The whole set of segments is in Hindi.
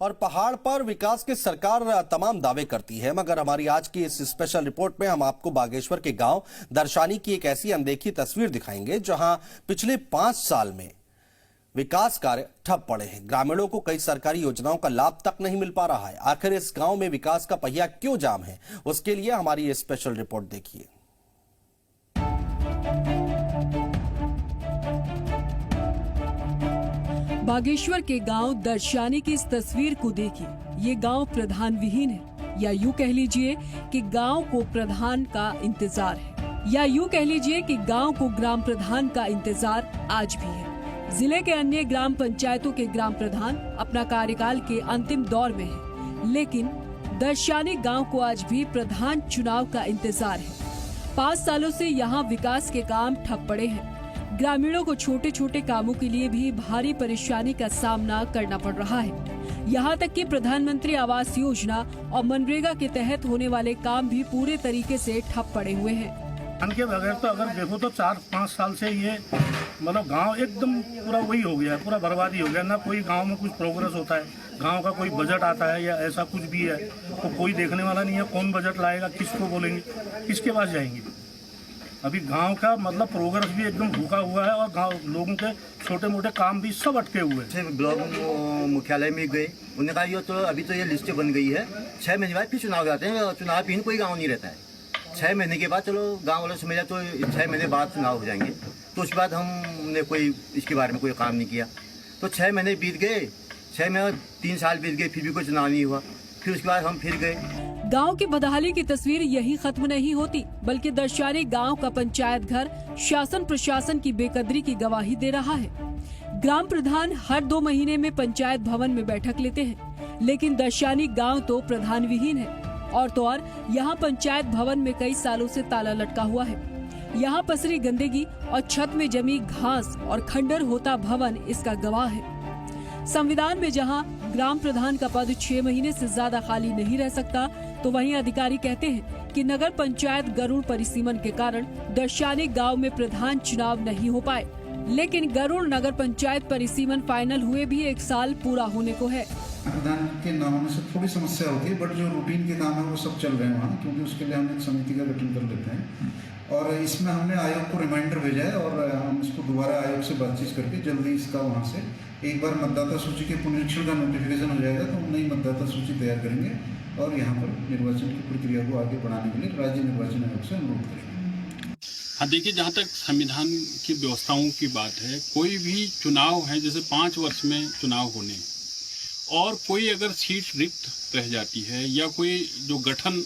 और पहाड़ पर विकास की सरकार तमाम दावे करती है, मगर हमारी आज की इस स्पेशल रिपोर्ट में हम आपको बागेश्वर के गांव दर्शानी की एक ऐसी अनदेखी तस्वीर दिखाएंगे जहां पिछले 5 साल में विकास कार्य ठप पड़े हैं। ग्रामीणों को कई सरकारी योजनाओं का लाभ तक नहीं मिल पा रहा है। आखिर इस गांव में विकास का पहिया क्यों जाम है, उसके लिए हमारी ये स्पेशल रिपोर्ट देखिए। बागेश्वर के गांव दर्शानी की इस तस्वीर को देखिए। ये गांव प्रधान विहीन है, या यूं कह लीजिए कि गांव को प्रधान का इंतजार है, या यूं कह लीजिए कि गांव को ग्राम प्रधान का इंतजार आज भी है। जिले के अन्य ग्राम पंचायतों के ग्राम प्रधान अपना कार्यकाल के अंतिम दौर में हैं, लेकिन दर्शानी गांव को आज भी प्रधान चुनाव का इंतजार है। 5 सालों से यहाँ विकास के काम ठप पड़े हैं। ग्रामीणों को छोटे छोटे कामों के लिए भी भारी परेशानी का सामना करना पड़ रहा है। यहाँ तक कि प्रधानमंत्री आवास योजना और मनरेगा के तहत होने वाले काम भी पूरे तरीके से ठप पड़े हुए हैं। के बगैर तो अगर देखो तो 4-5 साल से ये मतलब गांव एकदम पूरा वही हो गया है, पूरा बर्बादी हो गया। ना कोई गांव में कुछ प्रोग्रेस होता है, गांव का कोई बजट आता है या ऐसा कुछ भी है तो कोई देखने वाला नहीं है। कौन बजट लाएगा, किसको बोलेंगे, किसके पास जाएंगे। अभी गांव का मतलब प्रोग्रेस भी एकदम भूखा हुआ है और गांव लोगों के छोटे मोटे काम भी सब अटके हुए हैं। ब्लॉक मुख्यालय में गए, उन्होंने कहा ये तो अभी तो ये लिस्ट बन गई है, 6 महीने बाद फिर चुनाव आते हैं। चुनाव भी कोई गाँव नहीं रहता है। 6 महीने के बाद चलो गांव वालों समझा तो 6 महीने बाद चुनाव हो जाएंगे। तो उसके बाद हमने कोई इसके बारे में कोई काम नहीं किया। तो 6 महीने बीत गए, 6 महीने 3 साल बीत गए, फिर भी कोई चुनाव नहीं हुआ। फिर उसके बाद हम फिर गए। गांव की बदहाली की तस्वीर यही खत्म नहीं होती, बल्कि दर्शानी गांव का पंचायत घर शासन प्रशासन की बेकदरी की गवाही दे रहा है। ग्राम प्रधान हर 2 महीने में पंचायत भवन में बैठक लेते हैं, लेकिन दर्शानी गांव तो प्रधान विहीन है। और तो और यहाँ पंचायत भवन में कई सालों से ताला लटका हुआ है। यहाँ पसरी गंदगी और छत में जमी घास और खंडर होता भवन इसका गवाह है। संविधान में जहाँ ग्राम प्रधान का पद 6 महीने से ज्यादा खाली नहीं रह सकता, तो वहीं अधिकारी कहते हैं कि नगर पंचायत गरुड़ परिसीमन के कारण दर्शानी गांव में प्रधान चुनाव नहीं हो पाए। लेकिन गरुड़ नगर पंचायत परिसीमन फाइनल हुए भी 1 साल पूरा होने को है। प्रधान के नामों में से थोड़ी समस्या होती है, बट जो रूटीन के काम है वो सब चल रहे हैं वहाँ, क्योंकि उसके लिए हम एक समिति का गठन कर लेते हैं। और इसमें हमने आयोग को रिमाइंडर भेजा है और हम इसको दोबारा आयोग से बातचीत करके जल्दी इसका वहाँ से एक बार मतदाता सूची के पुनरीक्षण का नोटिफिकेशन हो जाएगा तो हम नई मतदाता सूची तैयार करेंगे और यहाँ पर निर्वाचन की प्रक्रिया को आगे बढ़ाने के लिए राज्य निर्वाचन आयोग से अनुरोध करेंगे। हाँ, देखिए, जहाँ तक संविधान की व्यवस्थाओं की बात है, कोई भी चुनाव है जैसे 5 वर्ष में चुनाव होने और कोई अगर सीट रिक्त रह जाती है या कोई जो गठन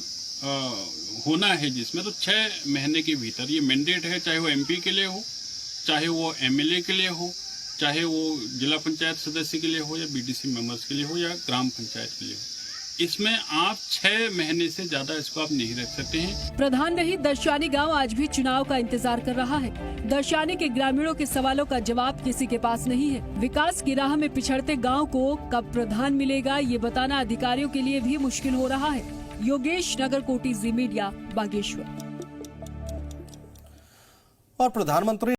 होना है जिसमें, तो 6 महीने के भीतर ये मैंडेट है, चाहे वो MP के लिए हो, चाहे वो MLA के लिए हो, चाहे वो जिला पंचायत सदस्य के लिए हो या BDC मेंबर्स के लिए हो या ग्राम पंचायत के लिए हो। इसमें आप 6 महीने से ज्यादा इसको आप नहीं रख सकते हैं। प्रधान नहीं दर्शानी गांव आज भी चुनाव का इंतजार कर रहा है। दर्शानी के ग्रामीणों के सवालों का जवाब किसी के पास नहीं है। विकास की राह में पिछड़ते गांव को कब प्रधान मिलेगा, ये बताना अधिकारियों के लिए भी मुश्किल हो रहा है। योगेश, नगरकोटी, जी मीडिया, बागेश्वर। और प्रधानमंत्री